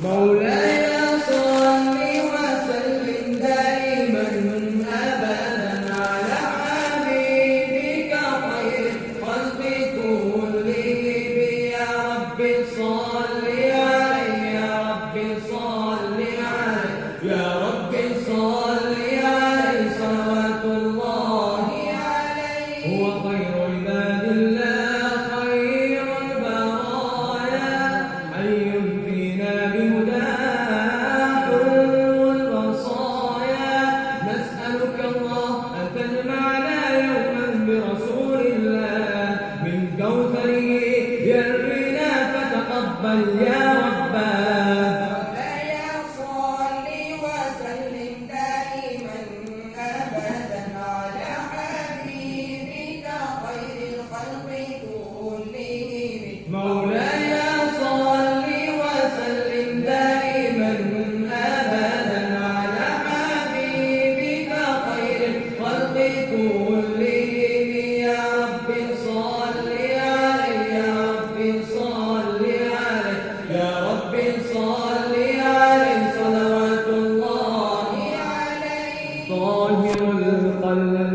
مولاي صل وسلم دائما أبدا على حبيبك خير الخلق كلهم يا رب صل عليه يا رب صل عليه يا رب صل عليه صلوات الله عليه هو خير عباد الله خير البرايا حي فينا بهداه حلو الوصايا نسألك الله أن تجمعنا يوما برسول الله من كوثره يروينا فتقبل يا رباه مولاي صل وسلم دائما أبدا على حبيبك خير الخلق كلهم مولاي صل وسلم دائما أبدا على حبيبك خير الخلق كلهم يا رب صل عليه يا رب صل عليه يا رب صل عليه صلوات الله عليه طاهر القلب